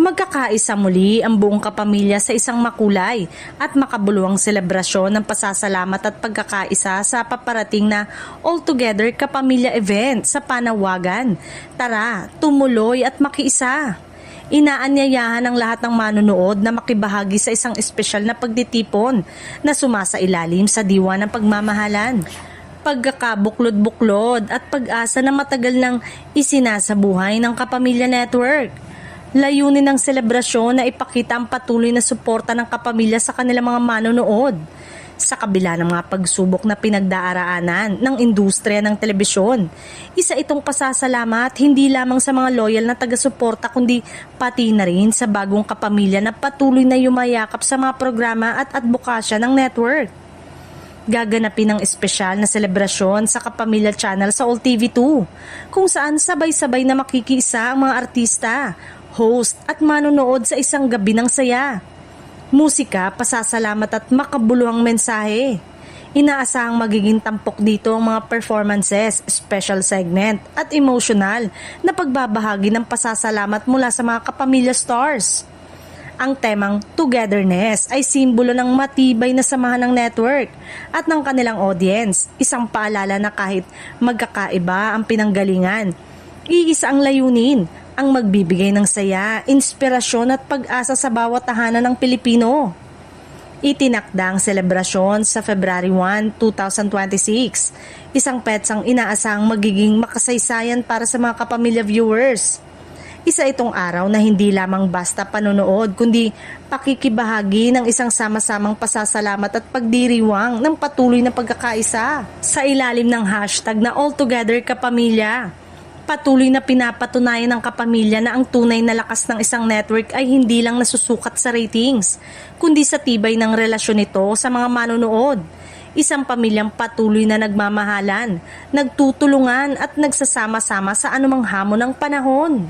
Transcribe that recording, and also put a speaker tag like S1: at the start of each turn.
S1: Magkakaisa muli ang buong kapamilya sa isang makulay at makabuluhang selebrasyon ng pasasalamat at pagkakaisa sa paparating na All Together Kapamilya event sa Panawagan. Tara, tumuloy at makiisa! Inaanyayahan ang lahat ng manonood na makibahagi sa isang espesyal na pagtitipon na sumasailalim sa diwa ng pagmamahalan, pagkakabuklod-buklod at pag-asa na matagal nang isinasabuhay ng Kapamilya Network. Layunin ng selebrasyon na ipakita ang patuloy na suporta ng kapamilya sa kanilang mga manonood. Sa kabila ng mga pagsubok na pinagdaraanan ng industriya ng telebisyon, isa itong pasasalamat hindi lamang sa mga loyal na taga-suporta kundi pati na rin sa bagong kapamilya na patuloy na yumayakap sa mga programa at advokasya ng network. Gaganapin ang espesyal na selebrasyon sa Kapamilya Channel sa All TV2, kung saan sabay-sabay na makikiisa ang mga artista, host at manonood sa isang gabi ng saya. Musika, pasasalamat at makabuluhang mensahe. Inaasahang magiging tampok dito ang mga performances, special segment at emotional na pagbabahagi ng pasasalamat mula sa mga kapamilya stars. Ang temang Togetherness ay simbolo ng matibay na samahan ng network at ng kanilang audience, isang paalala na kahit magkakaiba ang pinanggalingan, iisa ang layunin, ang magbibigay ng saya, inspirasyon at pag-asa sa bawat tahanan ng Pilipino. Itinakda ang selebrasyon sa February 1, 2026, isang petsang inaasahang magiging makasaysayan para sa mga kapamilya viewers. Isa itong araw na hindi lamang basta panonood kundi pakikibahagi ng isang sama-samang pasasalamat at pagdiriwang ng patuloy na pagkakaisa. Sa ilalim ng hashtag na All Together Kapamilya, patuloy na pinapatunayan ng kapamilya na ang tunay na lakas ng isang network ay hindi lang nasusukat sa ratings, kundi sa tibay ng relasyon nito sa mga manonood. Isang pamilyang patuloy na nagmamahalan, nagtutulungan at nagsasama-sama sa anumang hamon ng panahon.